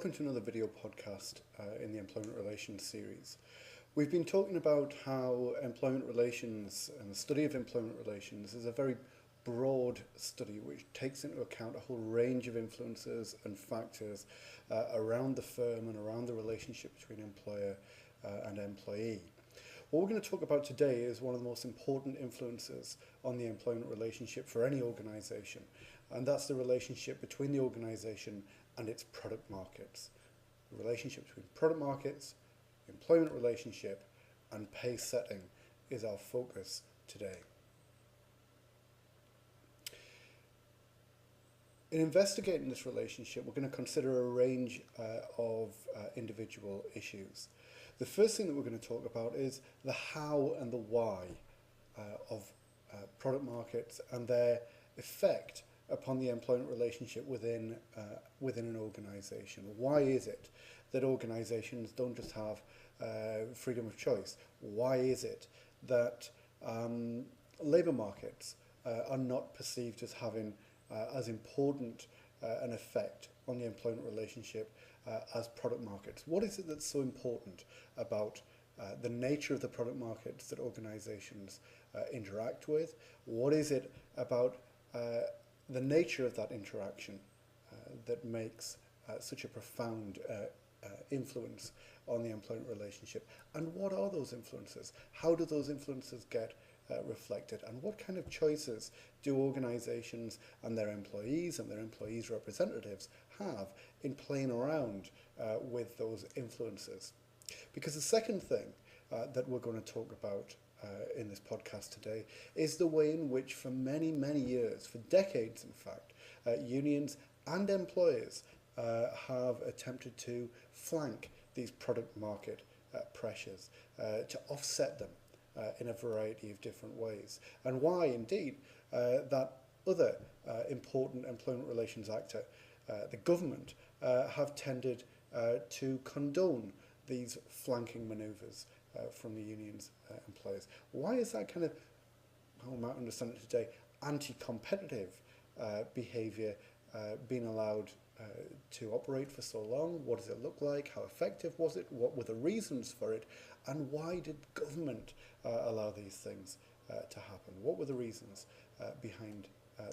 welcome to another video podcast in the Employment Relations series. We've been talking about how employment relations and the study of employment relations is a very broad study which takes into account a whole range of influences and factors around the firm and around the relationship between employer and employee. What we're going to talk about today is one of the most important influences on the employment relationship for any organisation, and that's the relationship between the organisation and its product markets. The relationship between product markets, employment relationship, and pay setting is our focus today. In investigating this relationship, we're going to consider a range of individual issues. The first thing that we're going to talk about is the how and the why of product markets and their effect upon the employment relationship within an organisation. Why is it that organisations don't just have freedom of choice? Why is it that labour markets are not perceived as having as important an effect on the employment relationship as product markets? What is it that's so important about the nature of the product markets that organisations interact with? What is it about the nature of that interaction that makes such a profound influence on the employment relationship? And what are those influences? How do those influences get reflected? And what kind of choices do organisations and their employees representatives have in playing around with those influences? Because the second thing that we're going to talk about in this podcast today is the way in which for many, many years, for decades in fact, unions and employers have attempted to flank these product market pressures, to offset them in a variety of different ways, and why indeed that other important employment relations actor, the government, have tended to condone these flanking manoeuvres from the unions, employers. Why is that kind of, how we might understand it today, anti-competitive behaviour being allowed to operate for so long? What does it look like? How effective was it? What were the reasons for it? And why did government allow these things to happen? What were the reasons behind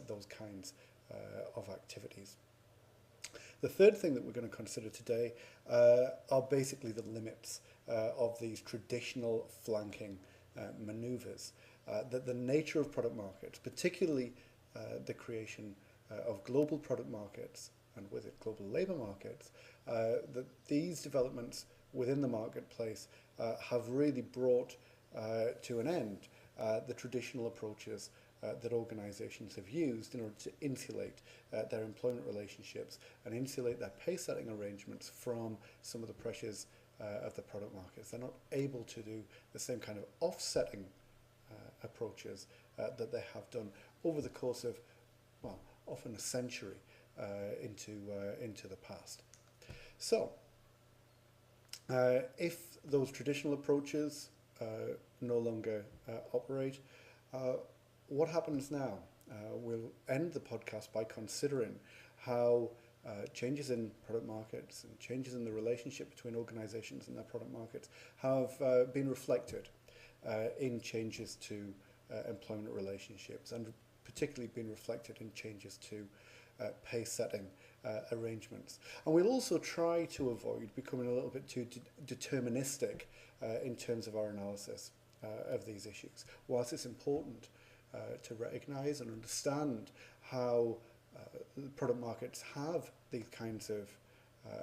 those kinds of activities? The third thing that we're going to consider today are basically the limits of these traditional flanking manoeuvres, that the nature of product markets, particularly the creation of global product markets and with it global labour markets, that these developments within the marketplace have really brought to an end the traditional approaches that organisations have used in order to insulate their employment relationships and insulate their pay setting arrangements from some of the pressures of the product markets. They're not able to do the same kind of offsetting approaches that they have done over the course of, well, often a century into the past. So, if those traditional approaches no longer operate, what happens now? We'll end the podcast by considering how changes in product markets and changes in the relationship between organisations and their product markets have been reflected in changes to employment relationships, and particularly been reflected in changes to pay setting arrangements. And we'll also try to avoid becoming a little bit too deterministic in terms of our analysis of these issues. Whilst it's important to recognise and understand how product markets have these kinds of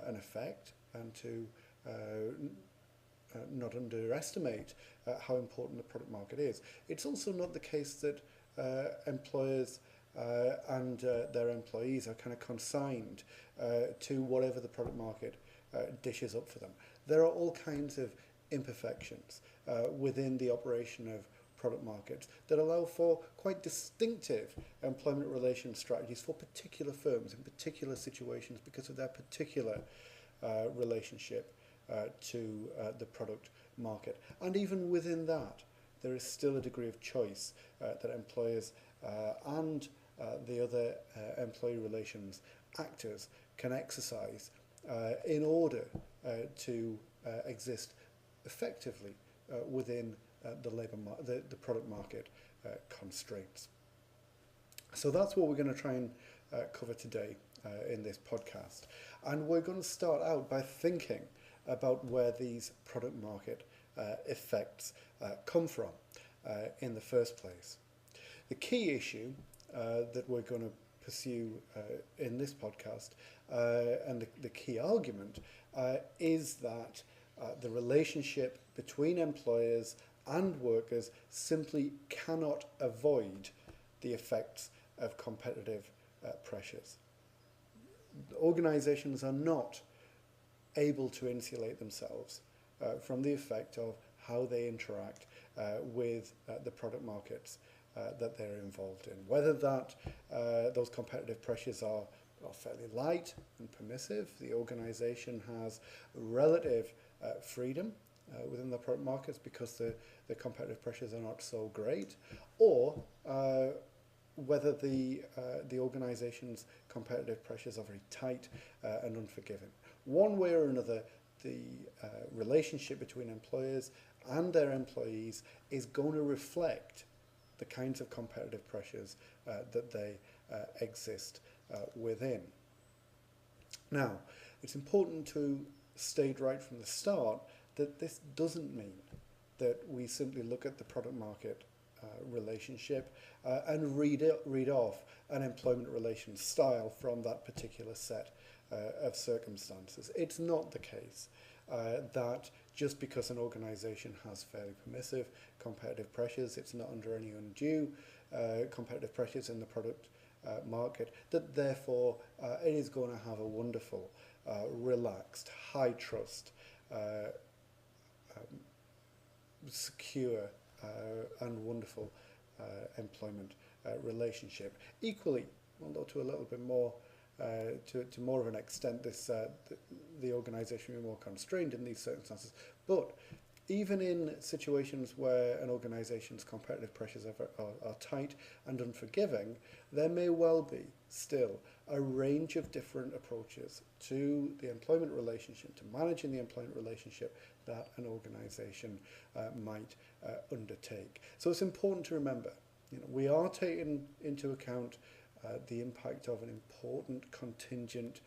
an effect, and to not underestimate how important the product market is, it's also not the case that employers and their employees are kind of consigned to whatever the product market dishes up for them. There are all kinds of imperfections within the operation of product markets that allow for quite distinctive employment relations strategies for particular firms in particular situations because of their particular relationship to the product market. And even within that, there is still a degree of choice that employers and the other employee relations actors can exercise in order to exist effectively within the product market constraints. So that's what we're going to try and cover today in this podcast. And we're going to start out by thinking about where these product market effects come from in the first place. The key issue that we're going to pursue in this podcast and the key argument is that the relationship between employers and workers simply cannot avoid the effects of competitive pressures. Organisations are not able to insulate themselves from the effect of how they interact with the product markets that they're involved in. Whether that those competitive pressures are fairly light and permissive, the organisation has relative freedom within the product markets because the competitive pressures are not so great, or whether the organisation's competitive pressures are very tight and unforgiving. One way or another, the relationship between employers and their employees is going to reflect the kinds of competitive pressures that they exist within. Now, it's important to state right from the start that this doesn't mean that we simply look at the product market relationship and read off an employment relations style from that particular set of circumstances. It's not the case that just because an organisation has fairly permissive competitive pressures, it's not under any undue competitive pressures in the product market, that therefore it is going to have a wonderful, relaxed, high trust, secure and wonderful employment relationship. Equally, although to a little bit more, to more of an extent, the organisation will be more constrained in these circumstances. But even in situations where an organisation's competitive pressures are tight and unforgiving, there may well be still a range of different approaches to the employment relationship, to managing the employment relationship that an organisation might undertake. So it's important to remember, we are taking into account the impact of an important contingent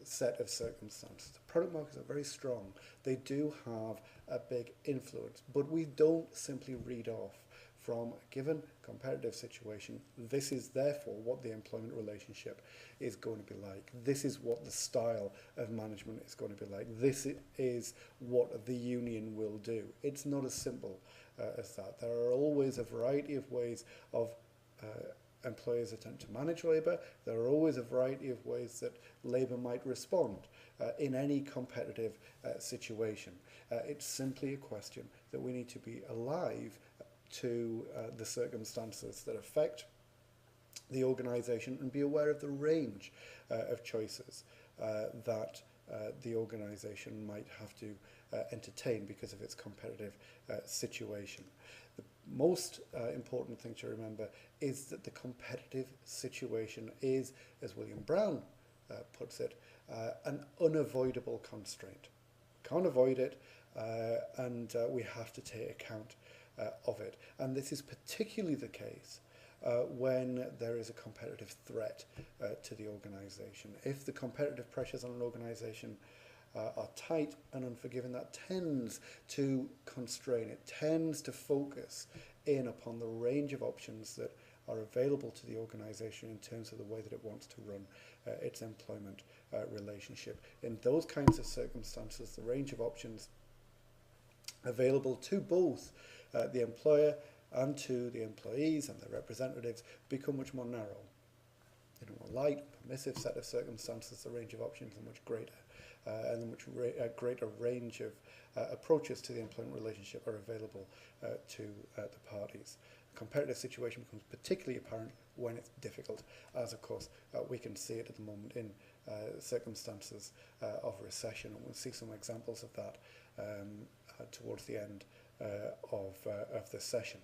set of circumstances. The product markets are very strong. They do have a big influence, but we don't simply read off from a given competitive situation, this is therefore what the employment relationship is going to be like. This is what the style of management is going to be like. This is what the union will do. It's not as simple as that. There are always a variety of ways of employers attempt to manage labour. There are always a variety of ways that labour might respond in any competitive situation. It's simply a question that we need to be alive to the circumstances that affect the organisation and be aware of the range of choices that the organisation might have to entertain because of its competitive situation. The most important thing to remember is that the competitive situation is, as William Brown puts it, an unavoidable constraint. Can't avoid it, and we have to take account of it. And this is particularly the case when there is a competitive threat to the organisation. If the competitive pressures on an organisation are tight and unforgiving, that tends to constrain, it tends to focus in upon the range of options that are available to the organisation in terms of the way that it wants to run its employment relationship. In those kinds of circumstances, the range of options available to both the employer and to the employees and their representatives become much more narrow. In a more light, permissive set of circumstances, the range of options are much greater, and a much greater range of approaches to the employment relationship are available to the parties. The competitive situation becomes particularly apparent when it's difficult, as of course we can see it at the moment in circumstances of recession, and we'll see some examples of that towards the end of this session.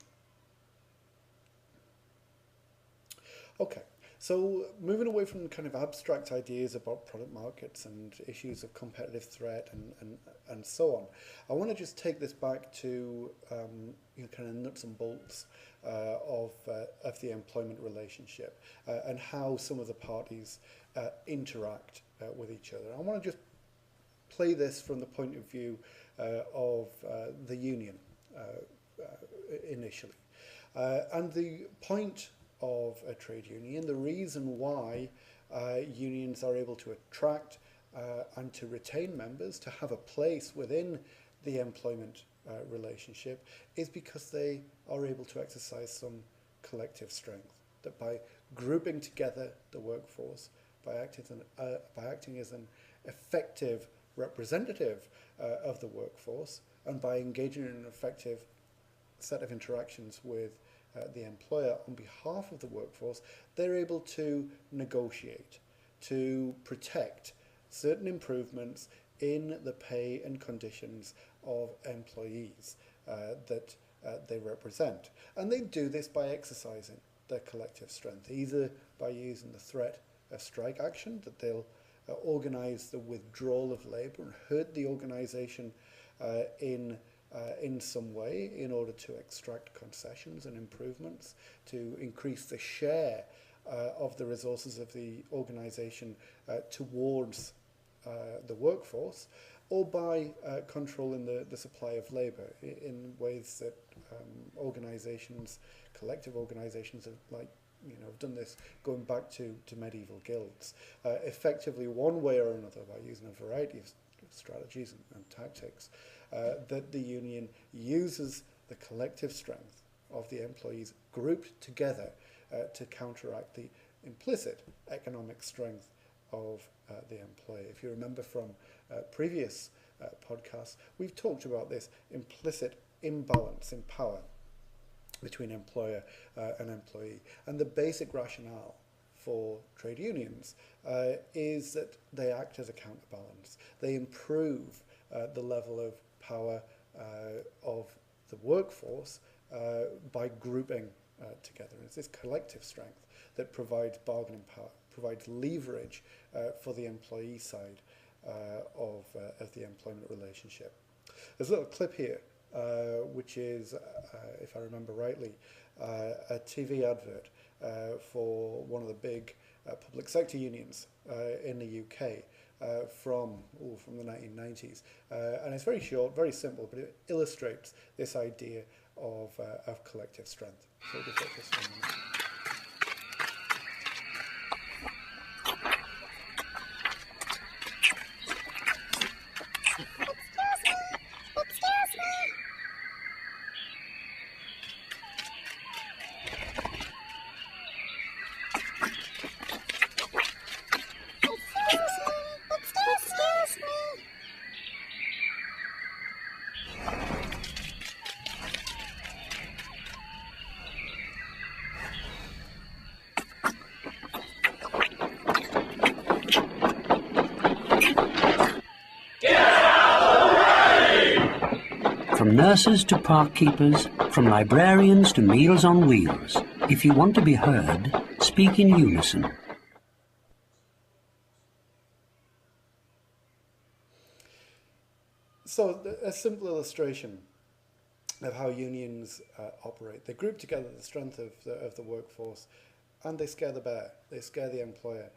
Okay, So moving away from kind of abstract ideas about product markets and issues of competitive threat and so on, I want to just take this back to kind of nuts and bolts of the employment relationship and how some of the parties interact with each other. I want to just play this from the point of view of the union initially. And the point of a trade union, the reason why unions are able to attract and to retain members, to have a place within the employment relationship, is because they are able to exercise some collective strength. That by grouping together the workforce, by acting as an effective representative of the workforce, and by engaging in an effective set of interactions with the employer on behalf of the workforce, they're able to negotiate, to protect certain improvements in the pay and conditions of employees that they represent. And they do this by exercising their collective strength, either by using the threat of strike action, that they'll organise the withdrawal of labour and hurt the organisation in some way in order to extract concessions and improvements, to increase the share of the resources of the organisation towards the workforce, or by controlling the supply of labour in ways that organisations, collective organisations, have done this going back to medieval guilds, effectively one way or another, by using a variety of strategies and tactics, that the union uses the collective strength of the employees grouped together to counteract the implicit economic strength of the employer. If you remember from previous podcasts, we've talked about this implicit imbalance in power between employer and employee. And the basic rationale for trade unions is that they act as a counterbalance. They improve the level of power of the workforce by grouping together. It's this collective strength that provides bargaining power, provides leverage for the employee side of the employment relationship. There's a little clip here, which is, if I remember rightly, a TV advert for one of the big public sector unions in the UK from the 1990s. And it's very short, very simple, but it illustrates this idea of collective strength. So we'll just let this one minute. From nurses to park keepers, from librarians to Meals on Wheels, if you want to be heard, speak in unison. So a simple illustration of how unions operate. They group together the strength of the workforce, and they scare the bear. They scare the employer.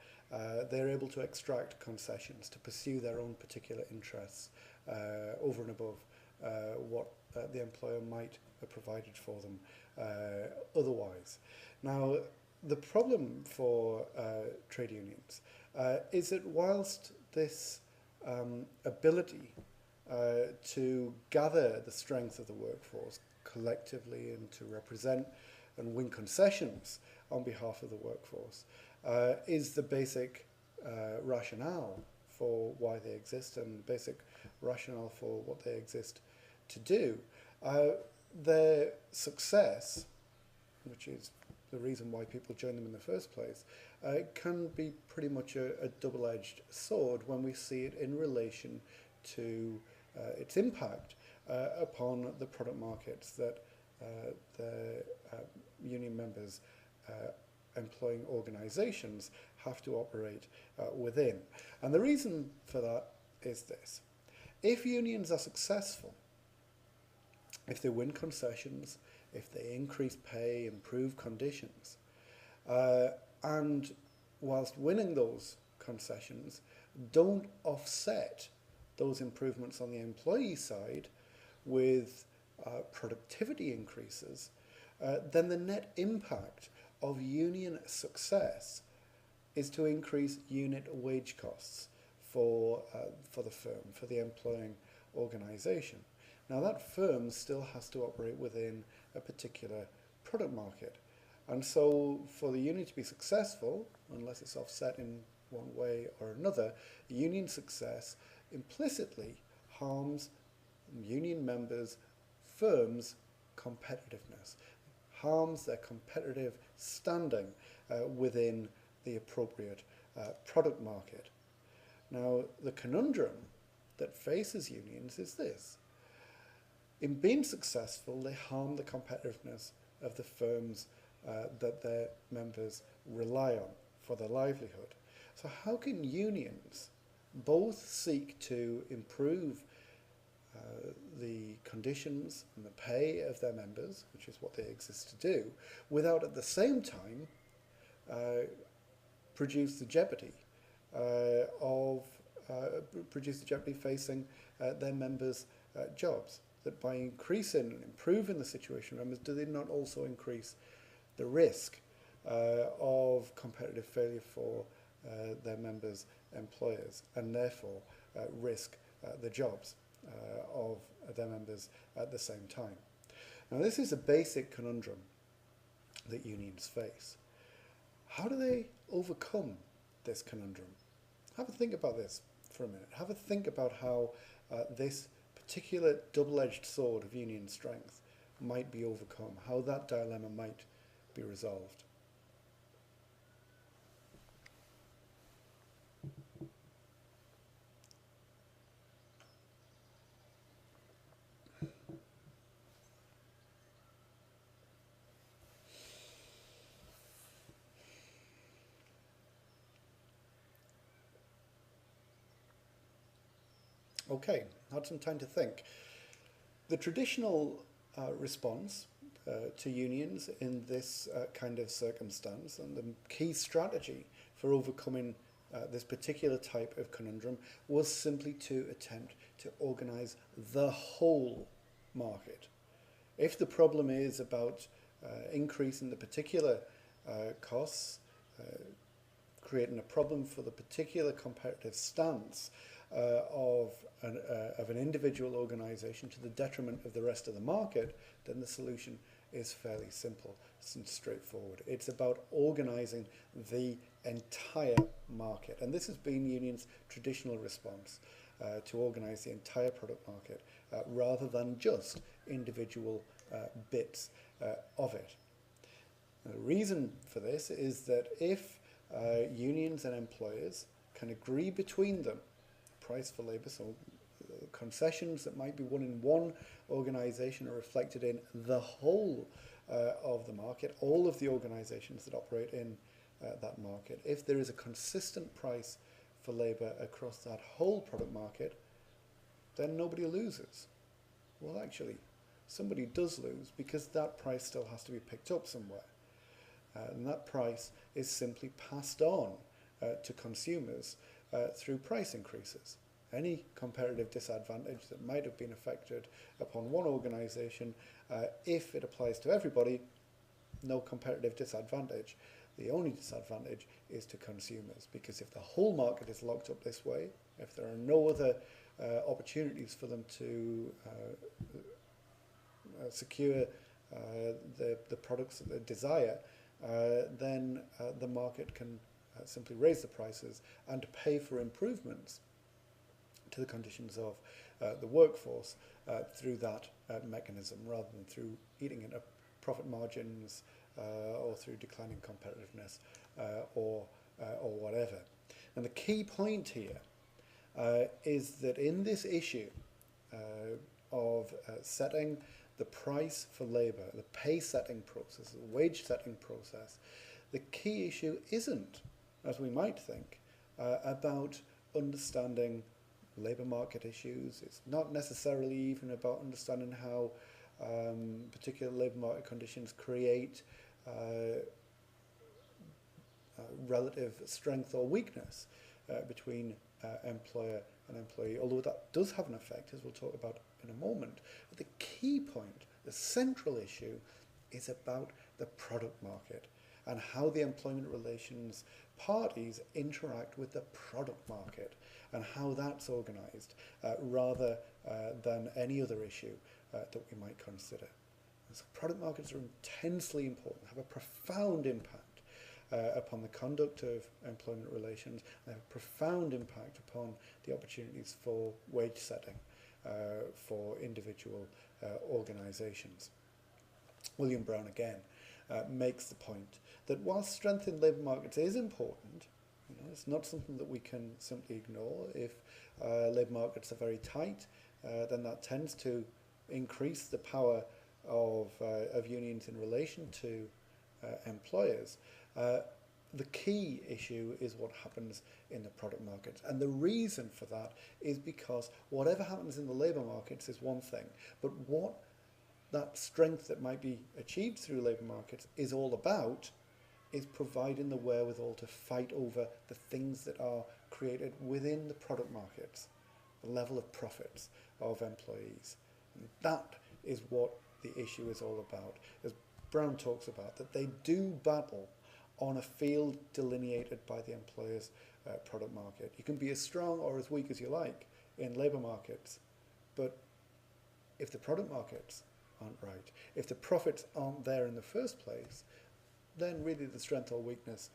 They're able to extract concessions to pursue their own particular interests over and above what the employer might have provided for them otherwise. Now, the problem for trade unions is that whilst this ability to gather the strength of the workforce collectively and to represent and win concessions on behalf of the workforce is the basic rationale for why they exist and basic rationale for what they exist to do. Their success, which is the reason why people join them in the first place, can be pretty much a double-edged sword when we see it in relation to its impact upon the product markets that the union members employing organisations have to operate within. And the reason for that is this. If unions are successful, if they win concessions, if they increase pay, improve conditions, and whilst winning those concessions, don't offset those improvements on the employee side with productivity increases, then the net impact of union success is to increase unit wage costs for the firm, for the employing organisation. Now that firm still has to operate within a particular product market. And so for the union to be successful, unless it's offset in one way or another, union success implicitly harms union members' firms' competitiveness, harms their competitive standing within the appropriate product market. Now, the conundrum that faces unions is this. In being successful, they harm the competitiveness of the firms that their members rely on for their livelihood. So how can unions both seek to improve the conditions and the pay of their members, which is what they exist to do, without at the same time produce the jeopardy facing their members' jobs? That by increasing and improving the situation of members, do they not also increase the risk of competitive failure for their members' employers, and therefore risk the jobs of their members at the same time? Now, this is a basic conundrum that unions face. How do they overcome this conundrum? Have a think about this for a minute. Have a think about how this particular double-edged sword of union strength might be overcome, how that dilemma might be resolved. Okay, had some time to think. The traditional response to unions in this kind of circumstance, and the key strategy for overcoming this particular type of conundrum, was simply to attempt to organise the whole market. If the problem is about increasing the particular costs, creating a problem for the particular competitive stance of an individual organisation to the detriment of the rest of the market, then the solution is fairly simple and straightforward. It's about organising the entire market. And this has been unions' traditional response to organise the entire product market rather than just individual bits of it. The reason for this is that if unions and employers can agree between them price for labour, so concessions that might be won in one organisation are reflected in the whole of the market, all of the organisations that operate in that market. If there is a consistent price for labour across that whole product market, then nobody loses. Well, actually, somebody does lose, because that price still has to be picked up somewhere. And that price is simply passed on to consumers through price increases. Any competitive disadvantage that might have been affected upon one organisation, if it applies to everybody, no competitive disadvantage. The only disadvantage is to consumers, because if the whole market is locked up this way, if there are no other opportunities for them to secure the products that they desire, then the market can simply raise the prices and pay for improvements to the conditions of the workforce through that mechanism, rather than through eating into profit margins or through declining competitiveness or whatever. And the key point here is that in this issue of setting the price for labour, the pay setting process, the wage setting process, The key issue isn't, as we might think, about understanding labour market issues. It's not necessarily even about understanding how particular labour market conditions create relative strength or weakness between employer and employee, although that does have an effect, as we'll talk about in a moment. But the key point, the central issue, is about the product market and how the employment relations parties interact with the product market and how that's organised, rather than any other issue that we might consider. And so product markets are intensely important, have a profound impact upon the conduct of employment relations, and have a profound impact upon the opportunities for wage setting for individual organisations. William Brown again makes the point that while strength in labour markets is important, it's not something that we can simply ignore. If labour markets are very tight, then that tends to increase the power of unions in relation to employers. The key issue is what happens in the product markets. And the reason for that is because whatever happens in the labour markets is one thing, but what that strength that might be achieved through labour markets is all about is providing the wherewithal to fight over the things that are created within the product markets, the level of profits of employees. And that is what the issue is all about. As Brown talks about, that they do battle on a field delineated by the employer's product market. You can be as strong or as weak as you like in labour markets, but if the product markets aren't right, if the profits aren't there in the first place, then really the strength or weakness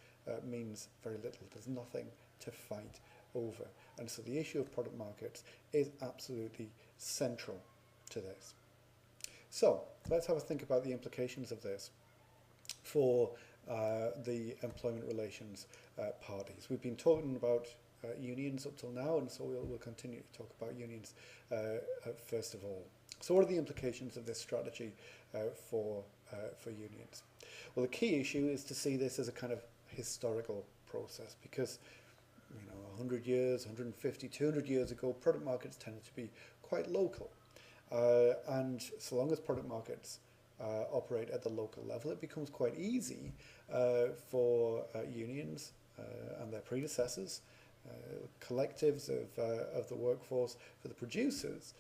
means very little. There's nothing to fight over. And so the issue of product markets is absolutely central to this. So let's have a think about the implications of this for the employment relations parties. We've been talking about unions up till now, and so we'll continue to talk about unions first of all. So what are the implications of this strategy for unions? Well, the key issue is to see this as a kind of historical process, because 100 years, 150, 200 years ago, product markets tended to be quite local. And so long as product markets operate at the local level, it becomes quite easy for unions and their predecessors, collectives of the workforce, for the producers,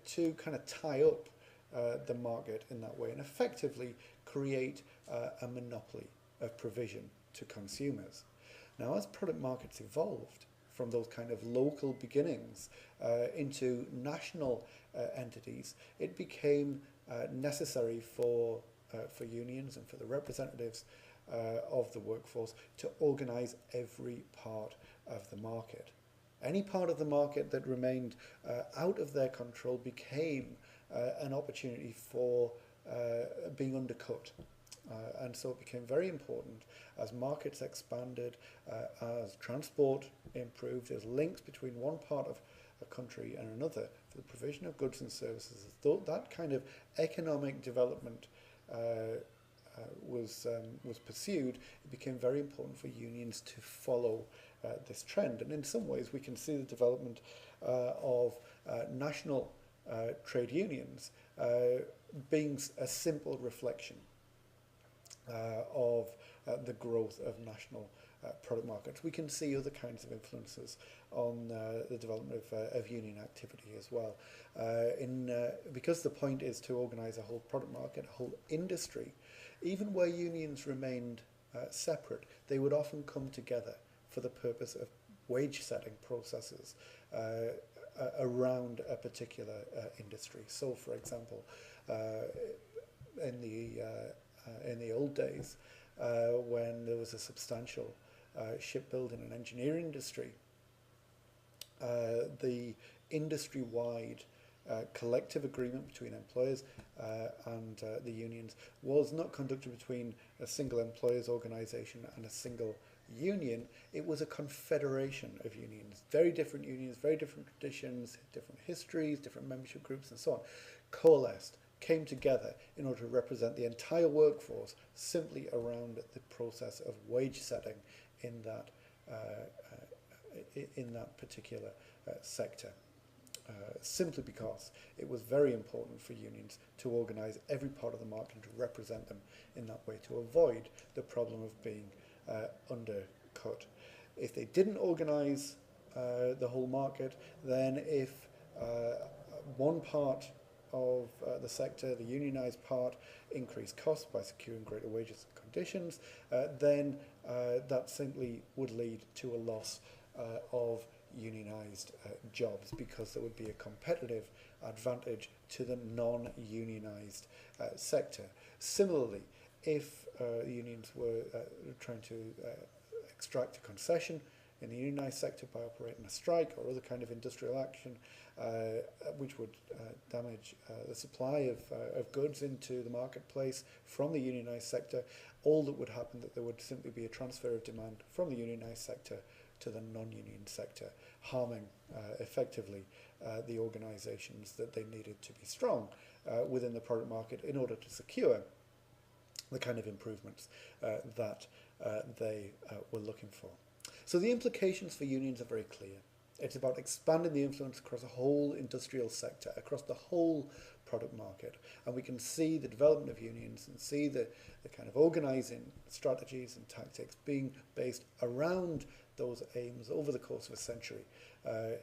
to kind of tie up the market in that way and effectively create a monopoly of provision to consumers. Now, as product markets evolved from those kind of local beginnings into national entities, it became necessary for unions and for the representatives of the workforce to organise every part of the market. Any part of the market that remained out of their control became an opportunity for being undercut. And so it became very important as markets expanded, as transport improved, as links between one part of a country and another for the provision of goods and services. As that kind of economic development was pursued, it became very important for unions to follow this trend. And in some ways we can see the development of national trade unions being a simple reflection of the growth of national product markets. We can see other kinds of influences on the development of union activity as well. Because the point is to organise a whole product market, a whole industry, even where unions remained separate, they would often come together for the purpose of wage setting processes around a particular industry. So, for example, in the old days, when there was a substantial shipbuilding and engineering industry, the industry-wide collective agreement between employers and the unions was not conducted between a single employers organisation and a single union. It was a confederation of unions, very different traditions, different histories, different membership groups and so on, coalesced came together in order to represent the entire workforce simply around the process of wage setting in that particular sector. Simply because it was very important for unions to organise every part of the market and to represent them in that way to avoid the problem of being undercut. If they didn't organise the whole market, then if one part of the sector, the unionised part, increased costs by securing greater wages and conditions, then that simply would lead to a loss of unionised jobs, because there would be a competitive advantage to the non-unionised sector. Similarly, if the unions were trying to extract a concession in the unionised sector by operating a strike or other kind of industrial action, which would damage the supply of goods into the marketplace from the unionised sector, all that would happen that there would simply be a transfer of demand from the unionised sector to the non-union sector, harming effectively the organisations that they needed to be strong within the product market in order to secure the kind of improvements that they were looking for. So the implications for unions are very clear. It's about expanding the influence across the whole industrial sector, across the whole product market. And we can see the development of unions and see the kind of organising strategies and tactics being based around those aims over the course of a century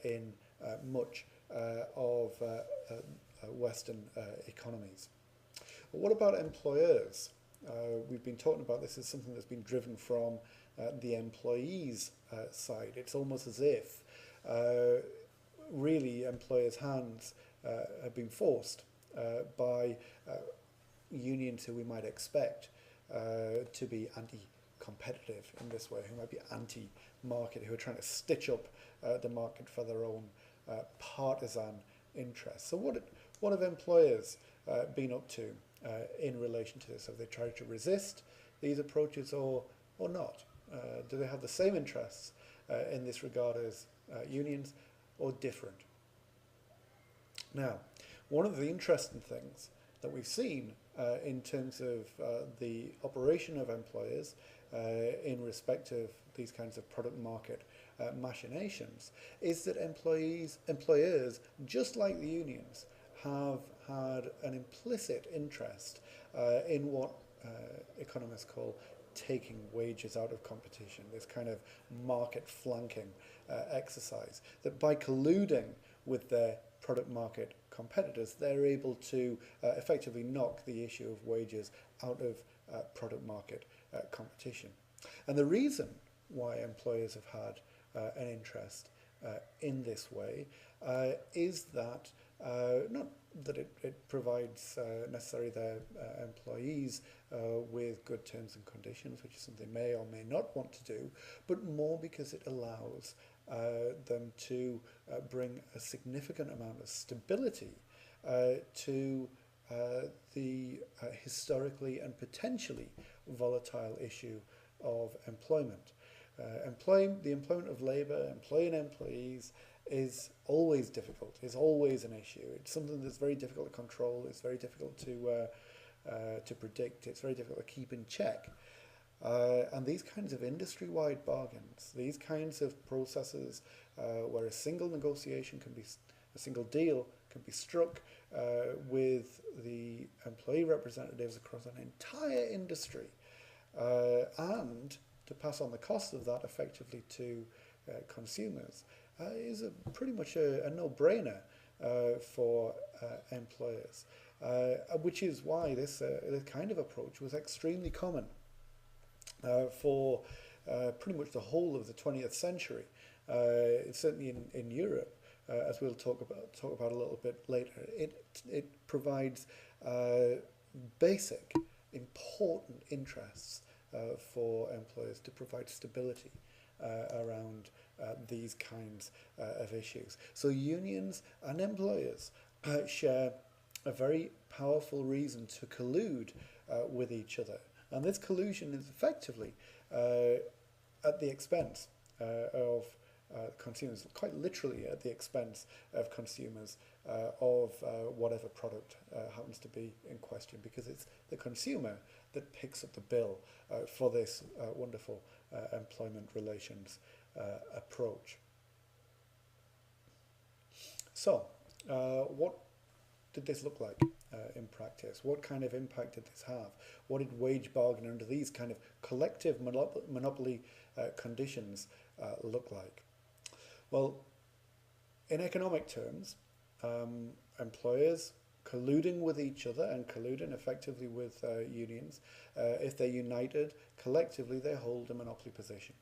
in much of Western economies. But what about employers? We've been talking about this as something that's been driven from the employees' side. It's almost as if really employers' hands have been forced by unions who we might expect to be anti-competitive in this way, who might be anti-market, who are trying to stitch up the market for their own partisan interests. So what have employers been up to in relation to this? Have they tried to resist these approaches or not? Do they have the same interests in this regard as unions, or different? Now, one of the interesting things that we've seen in terms of the operation of employers in respect of these kinds of product market machinations is that employers, just like the unions, have had an implicit interest in what economists call taking wages out of competition, this kind of market flanking exercise, that by colluding with their product market competitors, they're able to effectively knock the issue of wages out of product market competition. And the reason why employers have had an interest in this way is that not that it provides necessarily their employees with good terms and conditions, which is something they may or may not want to do, but more because it allows them to bring a significant amount of stability to the historically and potentially volatile issue of employment. The employment of labour, employing employees, is always difficult, is always an issue. It's something that's very difficult to control, it's very difficult to predict, it's very difficult to keep in check. And these kinds of industry-wide bargains, these kinds of processes where a single negotiation can be, a single deal can be struck with the employee representatives across an entire industry, and to pass on the cost of that effectively to consumers, is pretty much a no-brainer for employers, which is why this kind of approach was extremely common for pretty much the whole of the 20th century. Certainly in Europe, as we'll talk about a little bit later, it provides basic, important interests for employers to provide stability around these kinds of issues. So unions and employers share a very powerful reason to collude with each other. And this collusion is effectively at the expense of consumers, quite literally at the expense of consumers of whatever product happens to be in question, because it's the consumer that picks up the bill for this wonderful employment relations approach. So, what did this look like in practice? What kind of impact did this have? What did wage bargaining under these kind of collective monopoly conditions look like? Well, in economic terms, employers colluding with each other and colluding effectively with unions, if they're united, collectively they hold a monopoly position.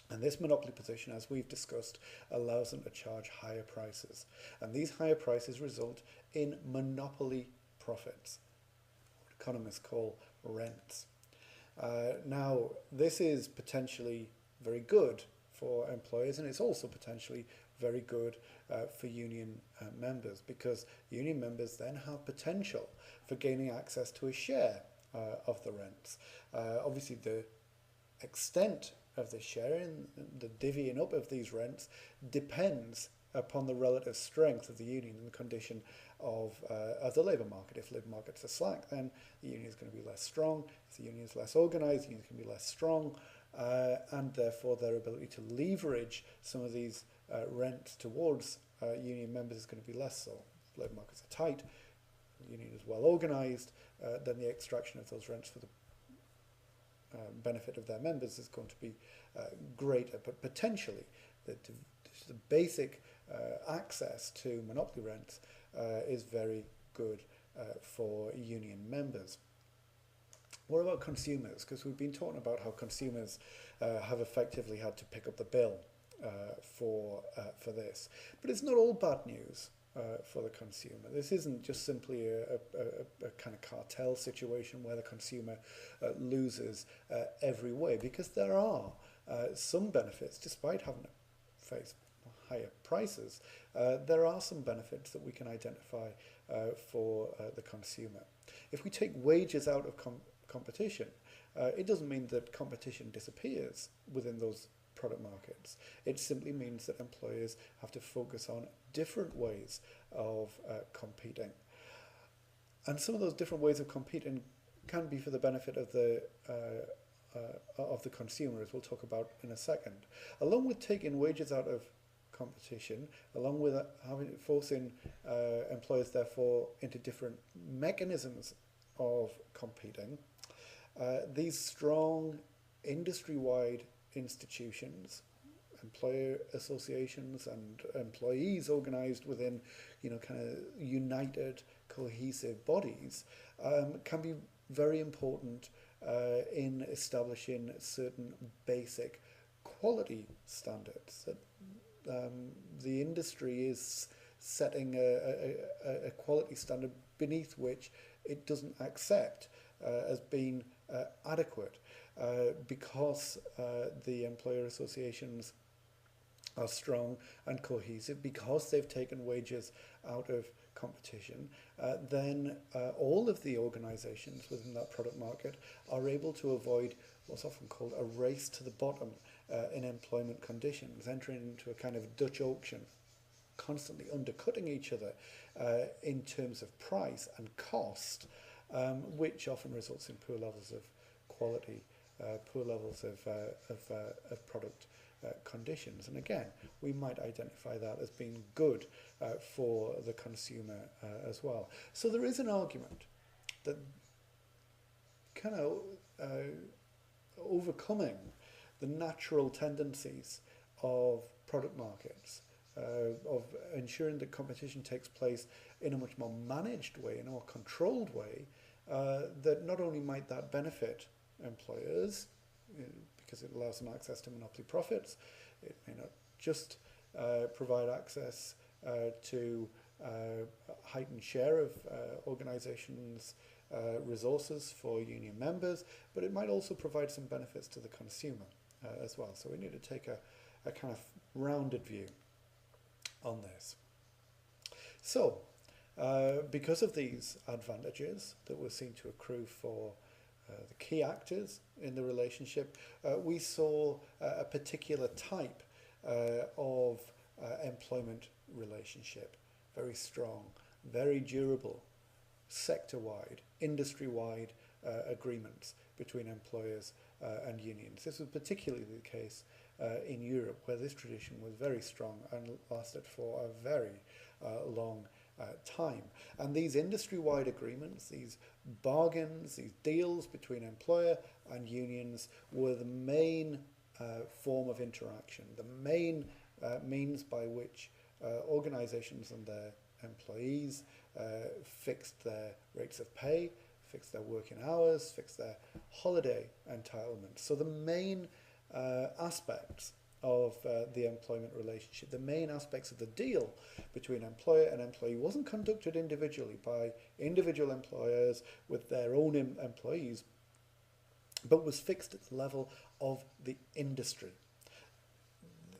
And this monopoly position, as we've discussed, allows them to charge higher prices. And these higher prices result in monopoly profits, what economists call rents. Now, this is potentially very good for employers, and it's also potentially very good for union members, because union members then have potential for gaining access to a share of the rents. Obviously, the extent of the sharing, the divvying up of these rents, depends upon the relative strength of the union and the condition of the labour market. If labour markets are slack, then the union is going to be less strong. If the union is less organised, the union is going to be less strong, and therefore their ability to leverage some of these rents towards union members is going to be less so. If labour markets are tight, the union is well organised, then the extraction of those rents for the benefit of their members is going to be greater. But potentially, the basic access to monopoly rents is very good for union members. What about consumers? Because we've been talking about how consumers have effectively had to pick up the bill for this. But it's not all bad news for the consumer. This isn't just simply a kind of cartel situation where the consumer loses every way, because there are some benefits, despite having to face higher prices. There are some benefits that we can identify for the consumer. If we take wages out of competition, it doesn't mean that competition disappears within those product markets. It simply means that employers have to focus on different ways of competing. And some of those different ways of competing can be for the benefit of the consumer, as we'll talk about in a second. Along with taking wages out of competition, along with forcing employers, therefore, into different mechanisms of competing, these strong industry-wide institutions, employer associations and employees organised within, kind of united, cohesive bodies, can be very important in establishing certain basic quality standards. That the industry is setting a quality standard beneath which it doesn't accept as being adequate, because the employer associations are strong and cohesive, because they've taken wages out of competition, then all of the organisations within that product market are able to avoid what's often called a race to the bottom in employment conditions, entering into a kind of Dutch auction, constantly undercutting each other in terms of price and cost, which often results in poor levels of quality, poor levels of product conditions. And again, we might identify that as being good for the consumer as well. So there is an argument that kind of overcoming the natural tendencies of product markets, of ensuring that competition takes place in a much more managed way, in a more controlled way, that not only might that benefit employers, because it allows them access to monopoly profits, it may not just provide access to a heightened share of organisations' resources for union members, but it might also provide some benefits to the consumer as well. So we need to take a kind of rounded view on this. So, because of these advantages that were seen to accrue for the key actors in the relationship, we saw a particular type of employment relationship. Very strong, very durable, sector-wide, industry-wide agreements between employers and unions. This was particularly the case in Europe, where this tradition was very strong and lasted for a very long time. And these industry-wide agreements, these bargains, these deals between employer and unions were the main form of interaction, the main means by which organisations and their employees fixed their rates of pay, fixed their working hours, fixed their holiday entitlements. So the main aspects of the employment relationship, the main aspects of the deal between employer and employee wasn't conducted individually by individual employers with their own employees, but was fixed at the level of the industry.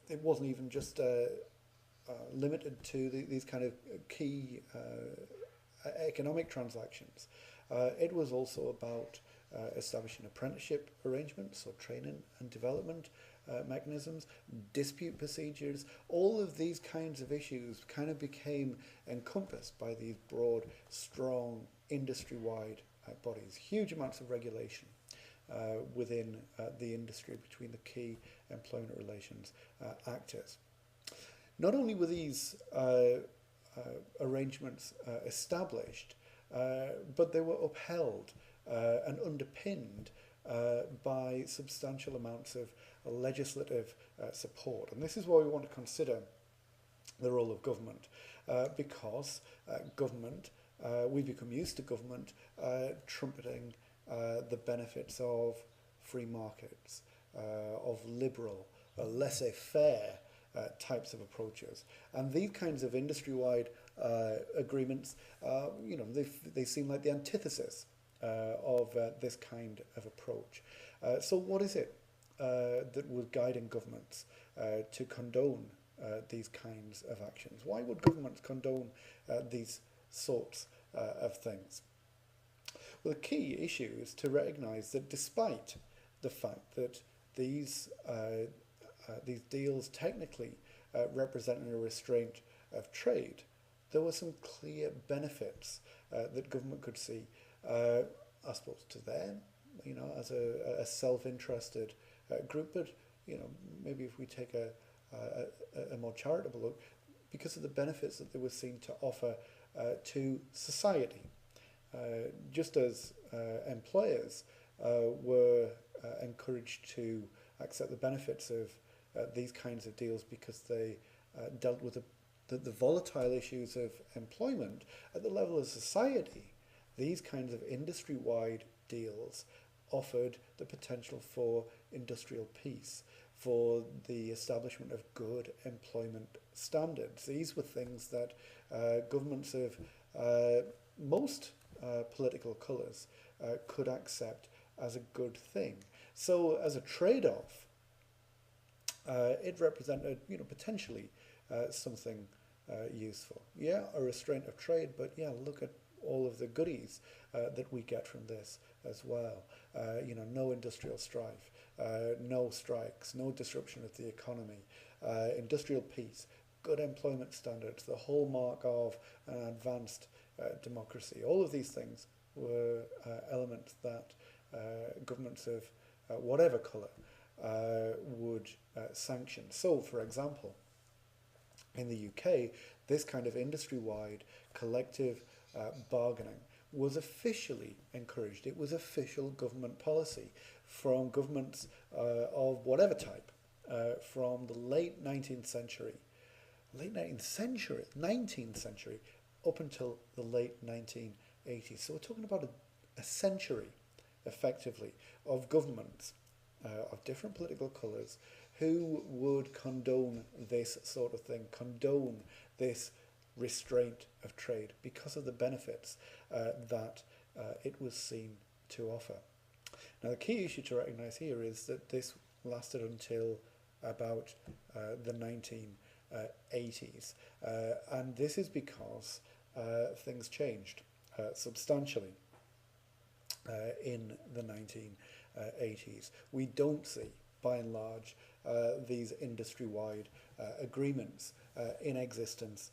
It wasn't even just limited to these kind of key economic transactions. It was also about establishing apprenticeship arrangements, or training and development mechanisms, dispute procedures. All of these kinds of issues kind of became encompassed by these broad, strong, industry-wide bodies. Huge amounts of regulation within the industry between the key employment relations actors. Not only were these arrangements established, but they were upheld and underpinned by substantial amounts of legislative support. And this is why we want to consider the role of government, because government, we become used to government trumpeting the benefits of free markets, of liberal, laissez-faire types of approaches. And these kinds of industry-wide agreements, they seem like the antithesis of this kind of approach. So what is it that was guiding governments to condone these kinds of actions? Why would governments condone these sorts of things? Well, the key issue is to recognise that despite the fact that these deals technically represented a restraint of trade, there were some clear benefits that government could see, I suppose, to them, as a self-interested group, but maybe if we take a more charitable look, because of the benefits that they were seen to offer to society. Just as employers were encouraged to accept the benefits of these kinds of deals because they dealt with the volatile issues of employment at the level of society, these kinds of industry-wide deals offered the potential for industrial peace, for the establishment of good employment standards. These were things that governments of most political colours could accept as a good thing. So as a trade-off, it represented, potentially something useful. Yeah, a restraint of trade, but yeah, look at all of the goodies that we get from this as well. No industrial strife, no strikes, no disruption of the economy, industrial peace, good employment standards, the hallmark of an advanced democracy. All of these things were elements that governments of whatever colour would sanction. So, for example, in the UK, this kind of industry-wide collective bargaining was officially encouraged. It was official government policy from governments of whatever type, from the late 19th century, up until the late 1980s. So we're talking about a century, effectively, of governments of different political colours who would condone this sort of thing, condone this restraint of trade because of the benefits that it was seen to offer. Now, the key issue to recognise here is that this lasted until about the 1980s, and this is because things changed substantially in the 1980s. We don't see by and large, these industry-wide agreements in existence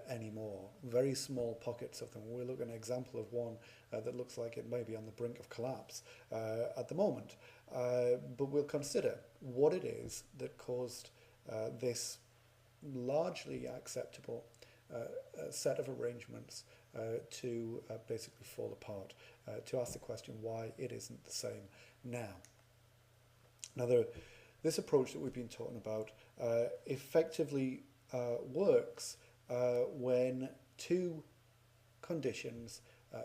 anymore. Very small pockets of them. We'll look at an example of one that looks like it may be on the brink of collapse at the moment. But we'll consider what it is that caused this largely acceptable set of arrangements to basically fall apart, to ask the question why it isn't the same now. Now, this approach that we've been talking about effectively works when two conditions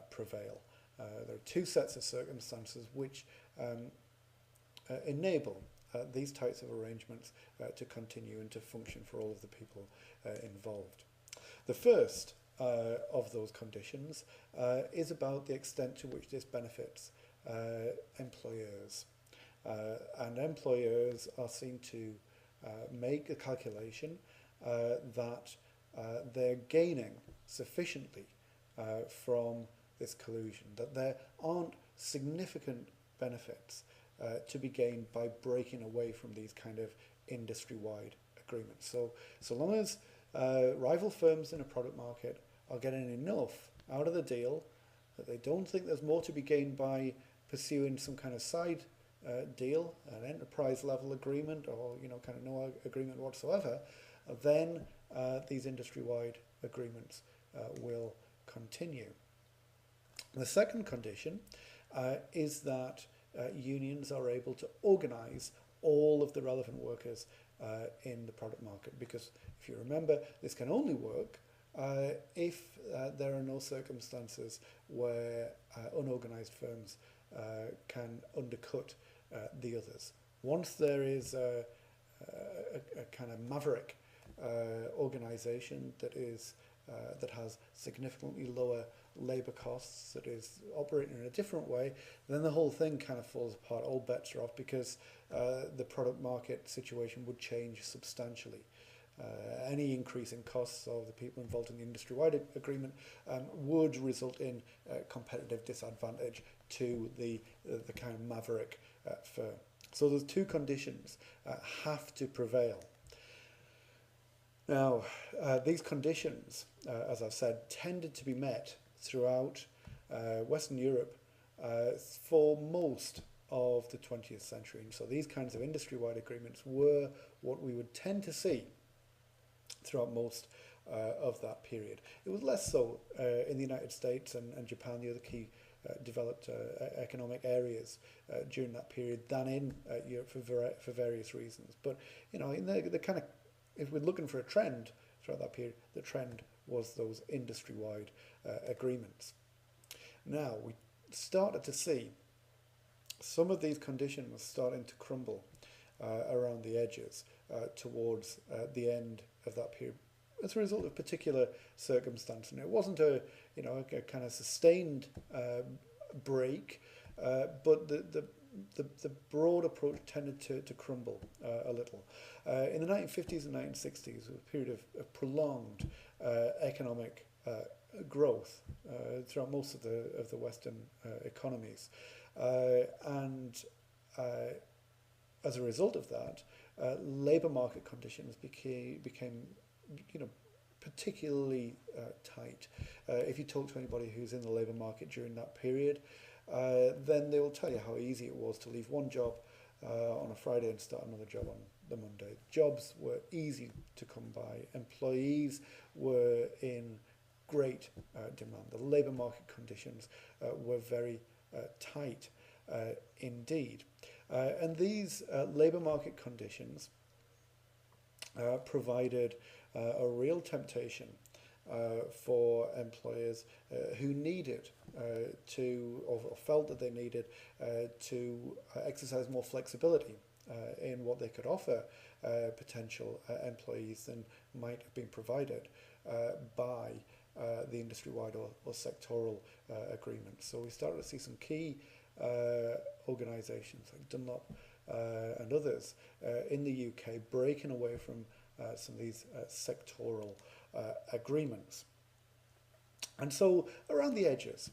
prevail. There are two sets of circumstances which enable these types of arrangements to continue and to function for all of the people involved. The first of those conditions is about the extent to which this benefits employers. And employers are seen to make a calculation that they're gaining sufficiently from this collusion, that there aren't significant benefits to be gained by breaking away from these kind of industry-wide agreements. So long as rival firms in a product market are getting enough out of the deal that they don't think there's more to be gained by pursuing some kind of side deal, an enterprise level agreement, or kind of no agreement whatsoever, then these industry-wide agreements will continue. The second condition is that unions are able to organise all of the relevant workers in the product market, because if you remember, this can only work if there are no circumstances where unorganised firms can undercut the others. Once there is a kind of maverick organisation that has significantly lower labour costs, that is operating in a different way, then the whole thing kind of falls apart. All bets are off, because the product market situation would change substantially. Any increase in costs of the people involved in the industry-wide agreement would result in competitive disadvantage to the kind of maverick firm. So those two conditions have to prevail. Now, these conditions, as I've said, tended to be met throughout Western Europe for most of the 20th century. And so these kinds of industry-wide agreements were what we would tend to see throughout most of that period. It was less so in the United States and Japan, the other key developed economic areas during that period, than in Europe for various reasons. But in the kind of, if we're looking for a trend throughout that period, the trend was those industry-wide agreements. Now, we started to see some of these conditions starting to crumble around the edges towards the end of that period, as a result of particular circumstance. And it wasn't a kind of sustained break, but the broad approach tended to crumble a little. In the 1950s and 1960s, a period of prolonged economic growth throughout most of the Western economies, and as a result of that, labour market conditions became particularly tight. If you talk to anybody who's in the labour market during that period, then they will tell you how easy it was to leave one job on a Friday and start another job on the Monday. Jobs were easy to come by. Employees were in great demand. The labour market conditions were very tight indeed. And these labour market conditions provided a real temptation for employers who needed or felt that they needed to exercise more flexibility in what they could offer potential employees than might have been provided by the industry-wide or sectoral agreements. So we started to see some key organisations like Dunlop and others in the UK breaking away from some of these sectoral agreements. And so around the edges,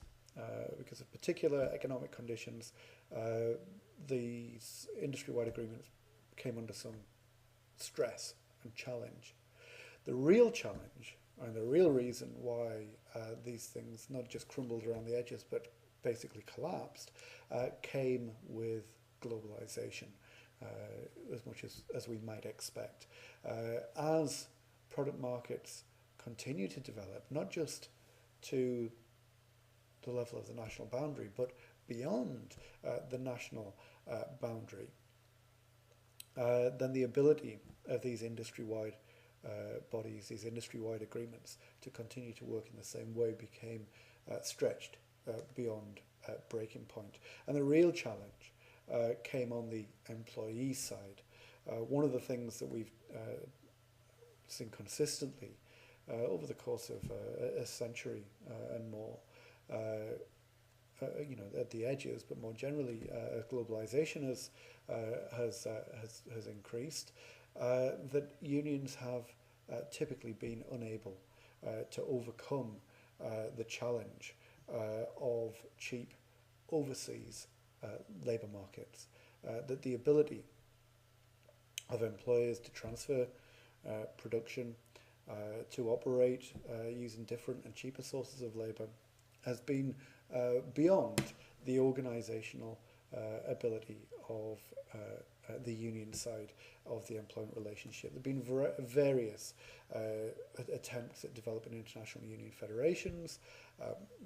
because of particular economic conditions, these industry-wide agreements came under some stress and challenge. The real challenge and the real reason why these things not just crumbled around the edges but basically collapsed came with globalization, as much as we might expect. As product markets continue to develop, not just to the level of the national boundary, but beyond the national boundary, then the ability of these industry-wide bodies, these industry-wide agreements to continue to work in the same way became stretched beyond breaking point. And the real challenge came on the employee side. One of the things that we've seen consistently over the course of a century and more, at the edges, but more generally, globalization has increased. That unions have typically been unable to overcome the challenge of cheap overseas labour markets. That the ability of employers to transfer production, to operate using different and cheaper sources of labour has been beyond the organisational ability of the union side of the employment relationship. There have been various attempts at developing international union federations,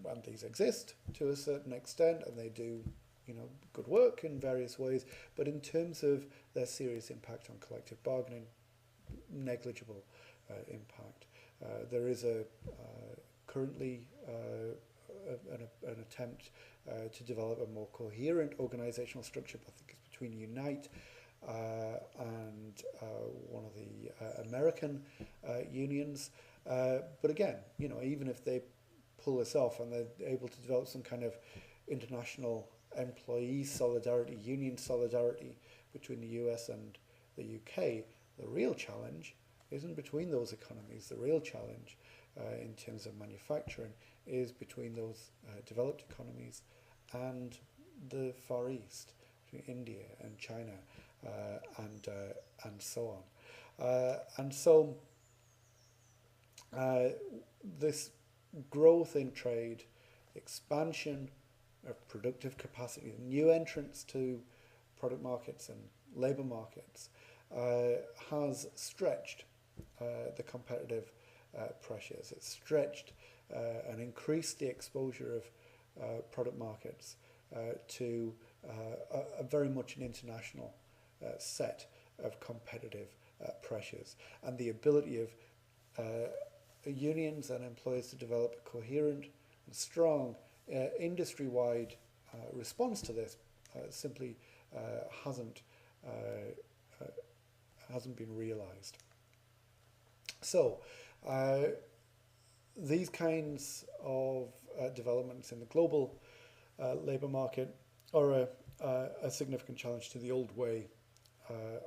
and these exist to a certain extent, and they do, good work in various ways. But in terms of their serious impact on collective bargaining, negligible impact. There is currently an attempt to develop a more coherent organisational structure. I think it's between Unite and one of the American unions. But again, even if they pull this off and they're able to develop some kind of international employee solidarity, union solidarity between the US and the UK, the real challenge isn't between those economies. The real challenge in terms of manufacturing is between those developed economies and the Far East, between India and China and so on. And so this growth in trade, expansion of productive capacity, new entrants to product markets and labour markets has stretched the competitive pressures. It's stretched and increased the exposure of product markets to a very much an international set of competitive pressures, and the ability of unions and employers to develop a coherent and strong industry-wide response to this simply hasn't been realised. So these kinds of developments in the global labour market are a significant challenge to the old way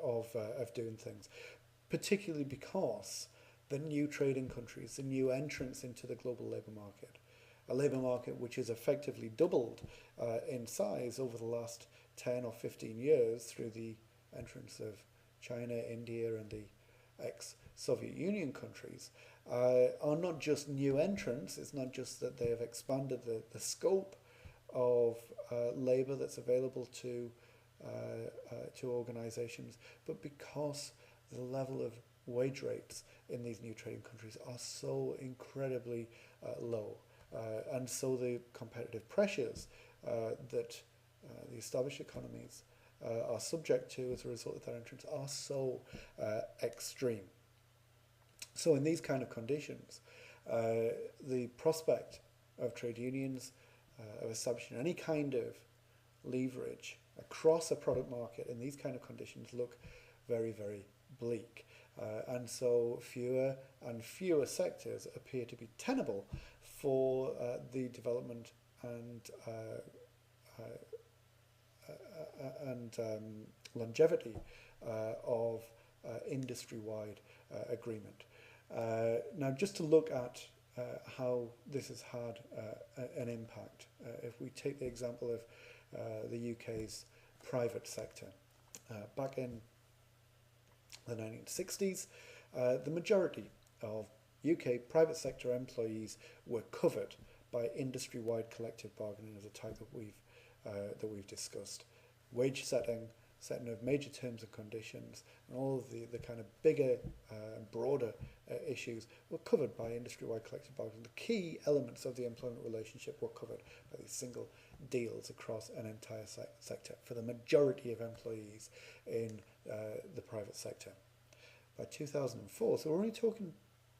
of doing things, particularly because the new trading countries, the new entrants into the global labour market, a labour market which has effectively doubled in size over the last 10 or 15 years through the entrance of China, India and the ex-Soviet Union countries, are not just new entrants. It's not just that they have expanded the scope of labour that's available to organisations, but because the level of wage rates in these new trading countries are so incredibly low. And so the competitive pressures that the established economies are subject to as a result of that entrance are so extreme. So in these kind of conditions, the prospect of trade unions, of establishing any kind of leverage across a product market in these kind of conditions look very, very bleak. And so fewer and fewer sectors appear to be tenable for the development and longevity of industry-wide agreement. Now, just to look at how this has had an impact, if we take the example of the UK's private sector, back in the 1960s, the majority of UK private sector employees were covered by industry-wide collective bargaining as a type that we've discussed. Wage setting of major terms and conditions, and all of the kind of bigger, broader issues were covered by industry-wide collective bargaining. The key elements of the employment relationship were covered by these single deals across an entire sector for the majority of employees in the private sector. By 2004, so we're only talking,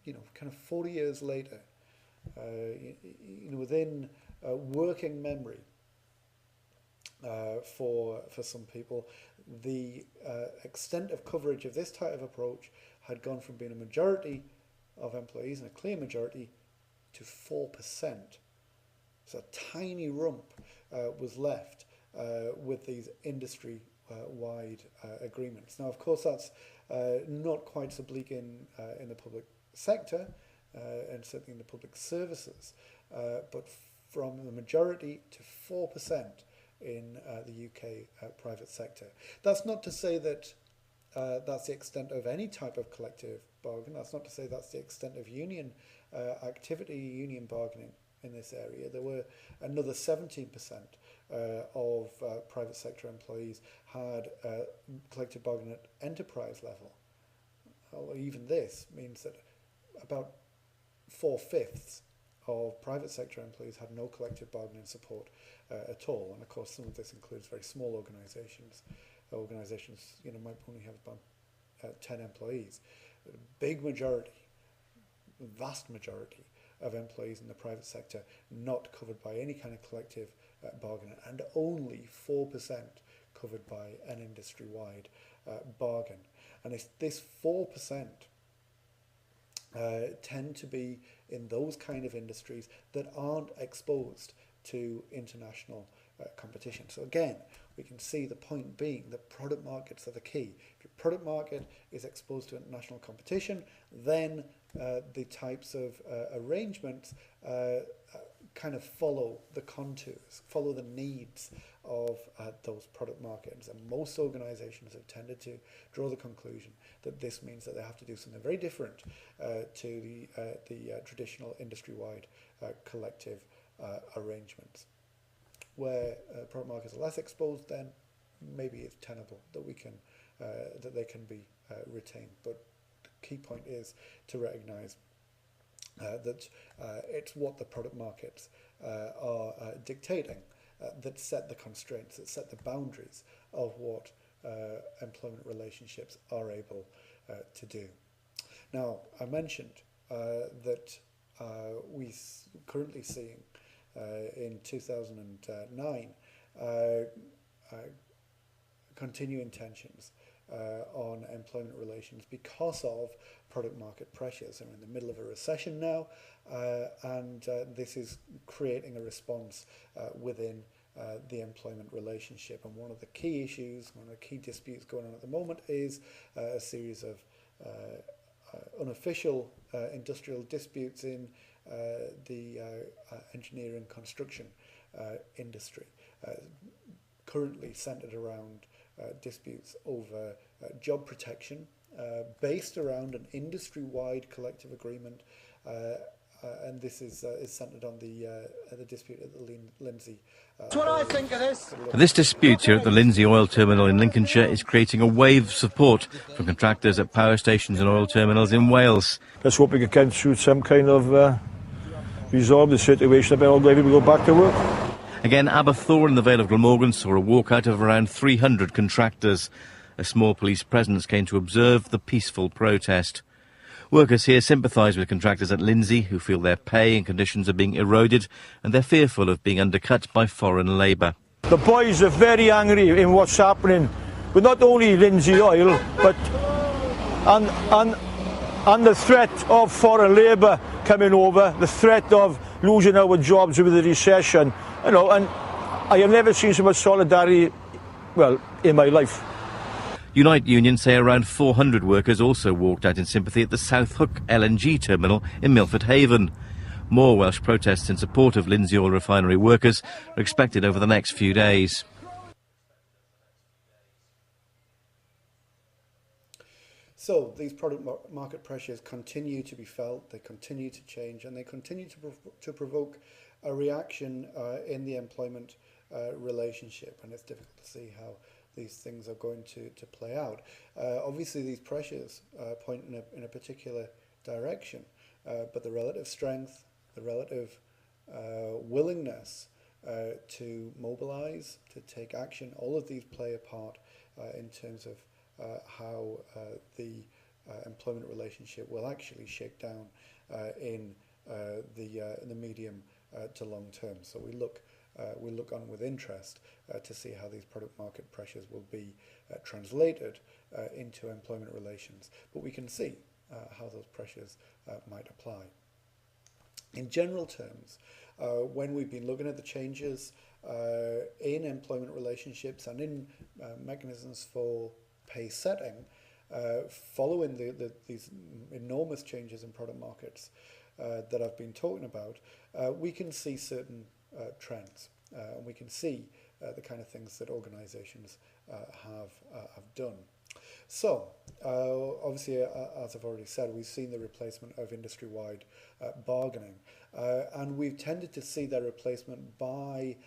kind of 40 years later, within working memory for some people, the extent of coverage of this type of approach had gone from being a majority of employees, and a clear majority, to 4%. So a tiny rump was left with these industry-wide agreements. Now, of course, that's not quite so bleak in the public sector, and certainly in the public services, but from the majority to 4% in the UK private sector. That's not to say that that's the extent of any type of collective bargain. That's not to say that's the extent of union activity, union bargaining in this area. There were another 17% of private sector employees had collective bargaining at enterprise level. Even this means that about 4/5 of private sector employees had no collective bargaining support at all. And of course, some of this includes very small organisations. Organisations, might only have about 10 employees. But a big majority, vast majority of employees in the private sector not covered by any kind of collective bargaining, and only 4% covered by an industry-wide bargain. And this 4% tend to be in those kind of industries that aren't exposed to international competition. So again, we can see the point being that product markets are the key. If your product market is exposed to international competition, then the types of arrangements kind of follow the contours, follow the needs of those product markets. And most organizations have tended to draw the conclusion that this means that they have to do something very different to the traditional industry-wide collective arrangements. Where product markets are less exposed, then maybe it's tenable that that they can be retained. But the key point is to recognise that it's what the product markets are dictating that set the constraints, that set the boundaries of what employment relationships are able to do. Now, I mentioned that we're currently seeing in 2009 continuing tensions on employment relations because of product market pressures. We're in the middle of a recession now, and this is creating a response within the employment relationship. And one of the key issues, one of the key disputes going on at the moment is a series of unofficial industrial disputes in the engineering construction industry, currently centred around disputes over job protection, based around an industry-wide collective agreement, and this is centred on the dispute at the Lindsay. That's what I think of this. This dispute here at the Lindsay oil terminal in Lincolnshire is creating a wave of support from contractors at power stations and oil terminals in Wales. Let's hope we can get through some kind of resolve the situation. I bet all day we go back to work. Again, Aberthaw in the Vale of Glamorgan saw a walkout of around 300 contractors. A small police presence came to observe the peaceful protest. Workers here sympathise with contractors at Lindsay who feel their pay and conditions are being eroded and they're fearful of being undercut by foreign labour. The boys are very angry in what's happening with not only Lindsay Oil but and the threat of foreign labour coming over, the threat of losing our jobs with the recession, and I have never seen so much solidarity, in my life. Unite Union say around 400 workers also walked out in sympathy at the South Hook LNG terminal in Milford Haven. More Welsh protests in support of Lindsay Oil refinery workers are expected over the next few days. So these product market pressures continue to be felt, they continue to change, and they continue to provoke a reaction in the employment relationship, and it's difficult to see how these things are going to play out. Obviously, these pressures point in a particular direction, but the relative strength, the relative willingness to mobilize, to take action, all of these play a part in terms of how the employment relationship will actually shake down in the medium to long term. So we look on with interest to see how these product market pressures will be translated into employment relations. But we can see how those pressures might apply. In general terms, when we've been looking at the changes in employment relationships and in mechanisms for pay setting, following these enormous changes in product markets that I've been talking about, we can see certain trends, and we can see the kind of things that organisations have done. So, obviously, as I've already said, we've seen the replacement of industry-wide bargaining, and we've tended to see that replacement by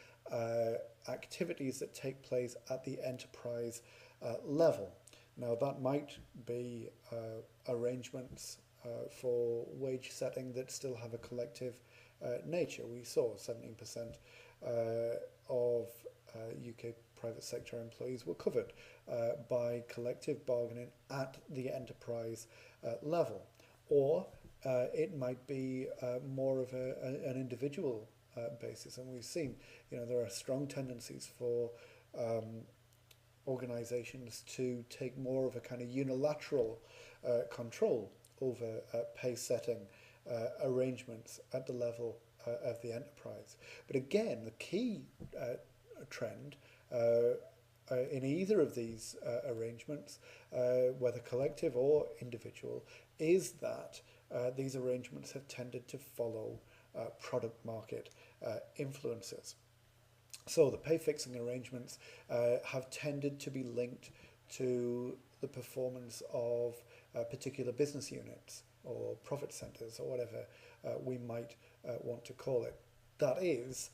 activities that take place at the enterprise level. Now, that might be arrangements for wage setting that still have a collective nature. We saw 17% of UK private sector employees were covered by collective bargaining at the enterprise level, or it might be more of an individual basis. And we've seen, there are strong tendencies for organisations to take more of a kind of unilateral control over pay setting arrangements at the level of the enterprise. But again, the key trend in either of these arrangements, whether collective or individual, is that these arrangements have tended to follow product market influences. So the pay fixing arrangements have tended to be linked to the performance of particular business units or profit centres or whatever we might want to call it. That is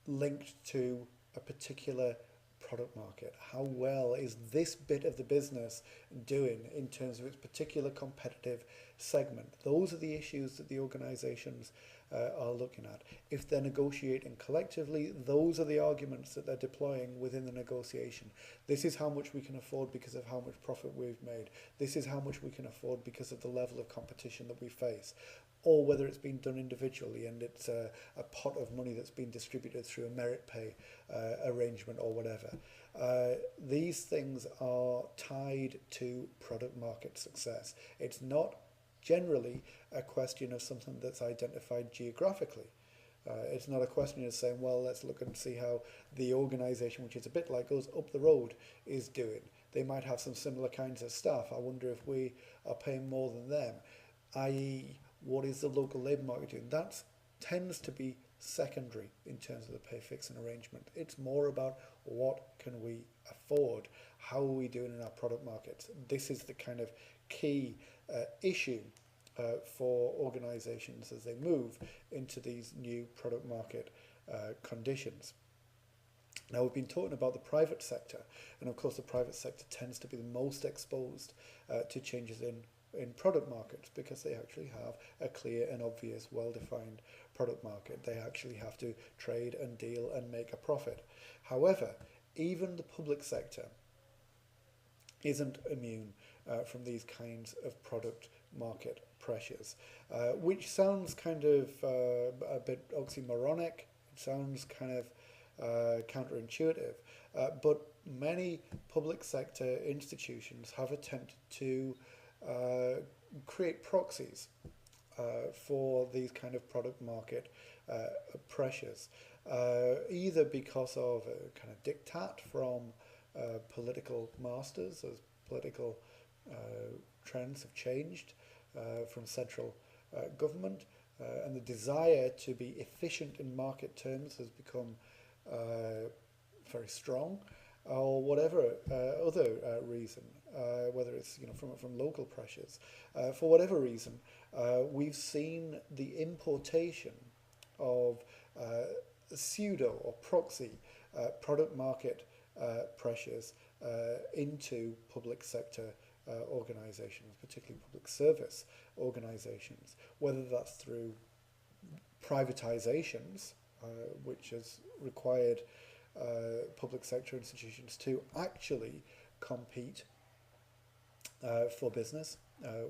linked to a particular product market. How well is this bit of the business doing in terms of its particular competitive segment? Those are the issues that the organisations are looking at. If they're negotiating collectively, those are the arguments that they're deploying within the negotiation. This is how much we can afford because of how much profit we've made. This is how much we can afford because of the level of competition that we face. Or whether it's been done individually and it's a pot of money that's been distributed through a merit pay arrangement or whatever. These things are tied to product market success. It's not generally a question of something that's identified geographically. It's not a question of saying, well, let's look and see how the organisation, which is a bit like us, up the road is doing. They might have some similar kinds of staff. I wonder if we are paying more than them, i.e., what is the local labour market doing? That tends to be secondary in terms of the pay fixing arrangement. It's more about what can we afford, how are we doing in our product markets. This is the kind of key issue for organisations as they move into these new product market conditions. Now, we've been talking about the private sector, and of course the private sector tends to be the most exposed to changes in product markets because they actually have a clear and obvious, well-defined product market. They actually have to trade and deal and make a profit. However, even the public sector isn't immune from these kinds of product market pressures, which sounds kind of a bit oxymoronic. It sounds kind of counterintuitive, but many public sector institutions have attempted to create proxies for these kind of product market pressures, either because of a kind of diktat from political masters as political trends have changed from central government, and the desire to be efficient in market terms has become very strong, or whatever other reason, whether it's from local pressures, for whatever reason, we've seen the importation of pseudo or proxy product market pressures into public sector organisations, particularly public service organisations, whether that's through privatisations, which has required public sector institutions to actually compete for business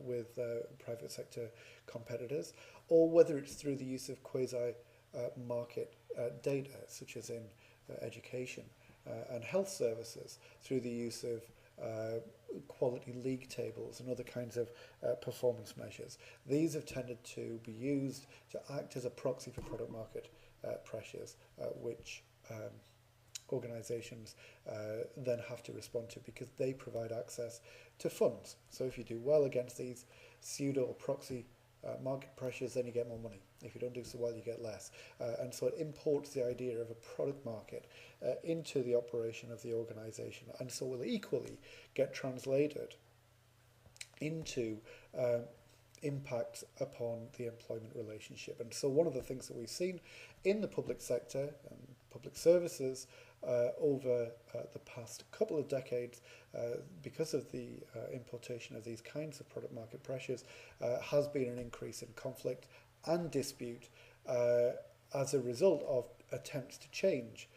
with private sector competitors, or whether it's through the use of quasi-market data, such as in education and health services, through the use of quality league tables and other kinds of performance measures. These have tended to be used to act as a proxy for product market pressures, which organisations then have to respond to because they provide access to funds. So if you do well against these pseudo or proxy market pressures, then you get more money. If you don't do so well, you get less. And so it imports the idea of a product market into the operation of the organisation, and so will equally get translated into impacts upon the employment relationship. And so one of the things that we've seen in the public sector and public services over the past couple of decades, because of the importation of these kinds of product market pressures, has been an increase in conflict and dispute as a result of attempts to change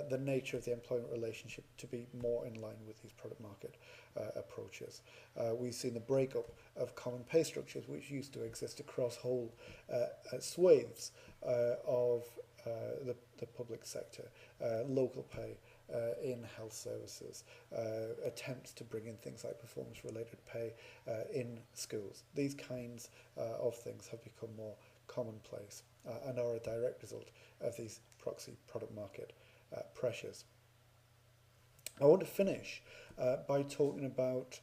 the nature of the employment relationship to be more in line with these product market approaches. We've seen the breakup of common pay structures, which used to exist across whole swathes of the public sector, local pay in health services, attempts to bring in things like performance-related pay in schools. These kinds of things have become more commonplace and are a direct result of these proxy product market pressures. I want to finish by talking about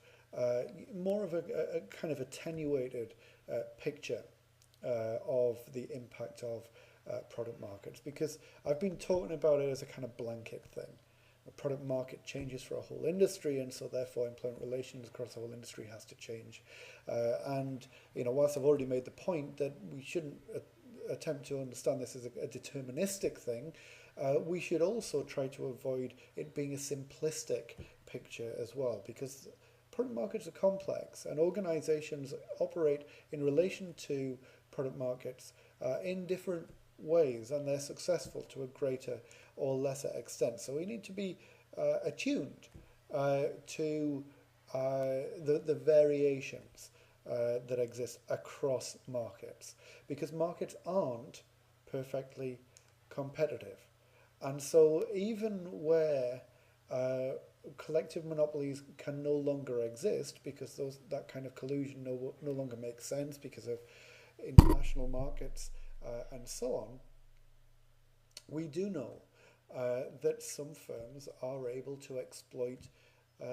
more of a kind of attenuated picture of the impact of product markets, because I've been talking about it as a kind of blanket thing. The product market changes for a whole industry, and so therefore employment relations across the whole industry has to change. And whilst I've already made the point that we shouldn't attempt to understand this as a deterministic thing, we should also try to avoid it being a simplistic picture as well, because product markets are complex and organizations operate in relation to product markets in different ways, and they're successful to a greater or lesser extent. So we need to be attuned to the variations that exist across markets, because markets aren't perfectly competitive. And so even where collective monopolies can no longer exist, because that kind of collusion no longer makes sense because of international markets and so on, we do know that some firms are able to exploit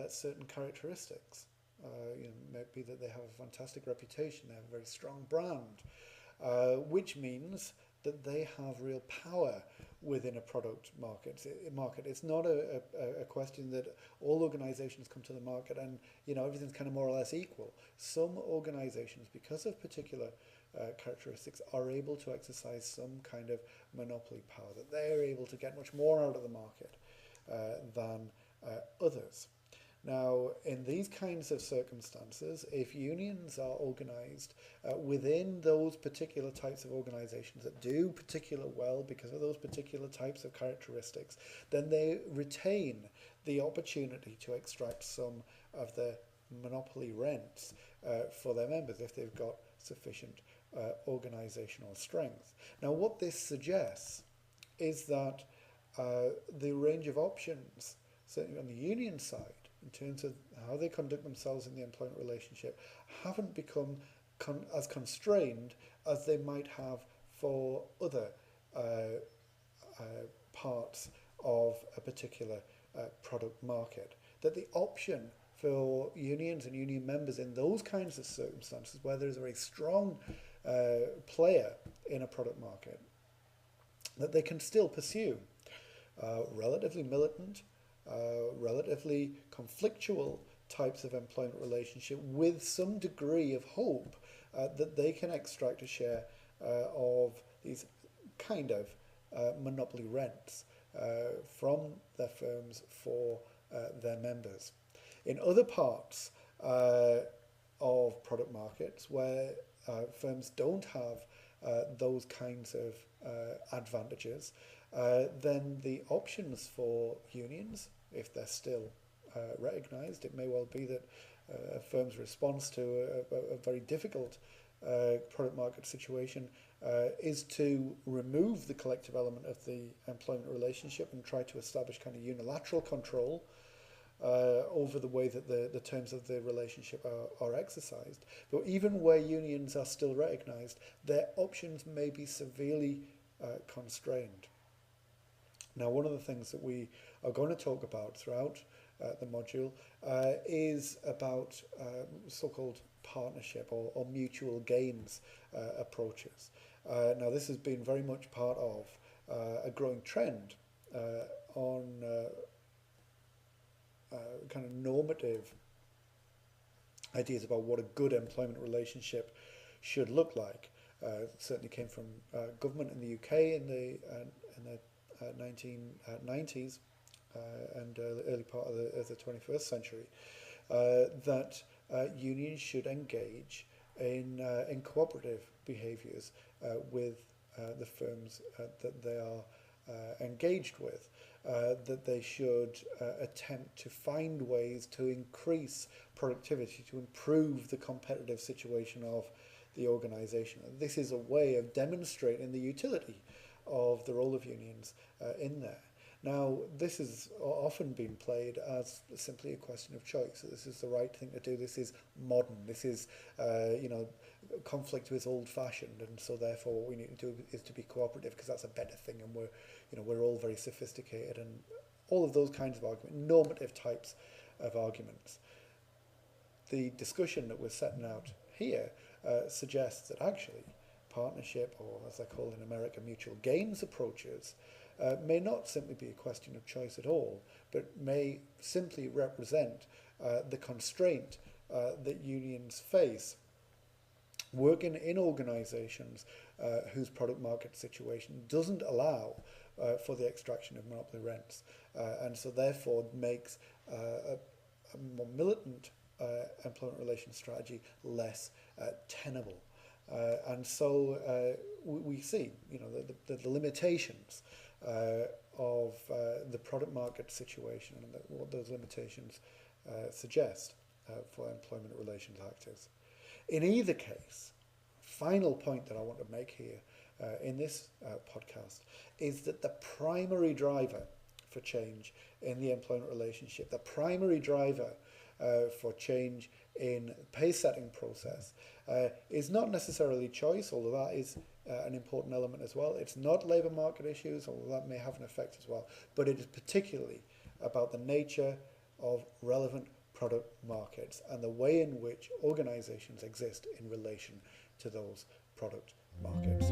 certain characteristics. Maybe that they have a fantastic reputation, they have a very strong brand, which means that they have real power within a product market. It's not a question that all organizations come to the market and everything's kind of more or less equal. Some organizations, because of particular characteristics, are able to exercise some kind of monopoly power, that they're able to get much more out of the market than others. Now, in these kinds of circumstances, if unions are organised within those particular types of organisations that do particular well because of those particular types of characteristics, then they retain the opportunity to extract some of the monopoly rents for their members if they've got sufficient organisational strength. Now, what this suggests is that the range of options, certainly on the union side, in terms of how they conduct themselves in the employment relationship, haven't become as constrained as they might have for other parts of a particular product market. That the option for unions and union members in those kinds of circumstances, where there's a very strong player in a product market, that they can still pursue relatively militant relatively conflictual types of employment relationship with some degree of hope that they can extract a share of these kind of monopoly rents from their firms for their members. In other parts of product markets where firms don't have those kinds of advantages, then the options for unions, if they're still recognised, it may well be that a firm's response to a very difficult product market situation is to remove the collective element of the employment relationship and try to establish kind of unilateral control over the way that the terms of the relationship are exercised. But even where unions are still recognised, their options may be severely constrained. Now, one of the things that we are going to talk about throughout the module is about so-called partnership or mutual gains approaches. Now, this has been very much part of a growing trend on kind of normative ideas about what a good employment relationship should look like. Certainly came from government in the UK in the 1990s and the early part of the 21st century, that unions should engage in cooperative behaviours with the firms that they are engaged with, that they should attempt to find ways to increase productivity, to improve the competitive situation of the organisation. This is a way of demonstrating the utility of the role of unions in there. Now, this has often been played as simply a question of choice. This is the right thing to do. This is modern. This is, conflict is old-fashioned, and so therefore what we need to do is to be cooperative because that's a better thing, and we're all very sophisticated, and all of those kinds of arguments, normative types of arguments. The discussion that we're setting out here suggests that actually partnership, or as they call in America, mutual gains approaches, may not simply be a question of choice at all, but may simply represent the constraint that unions face working in organisations whose product market situation doesn't allow for the extraction of monopoly rents, and so therefore makes a more militant employment relations strategy less tenable. And so we see, the limitations of the product market situation and what those limitations suggest for employment relations actors. In either case, final point that I want to make here in this podcast is that the primary driver for change in the employment relationship, the primary driver for change in pay setting process is not necessarily choice, although that is an important element as well. It's not labour market issues, although that may have an effect as well, but it is particularly about the nature of relevant product markets and the way in which organisations exist in relation to those product markets.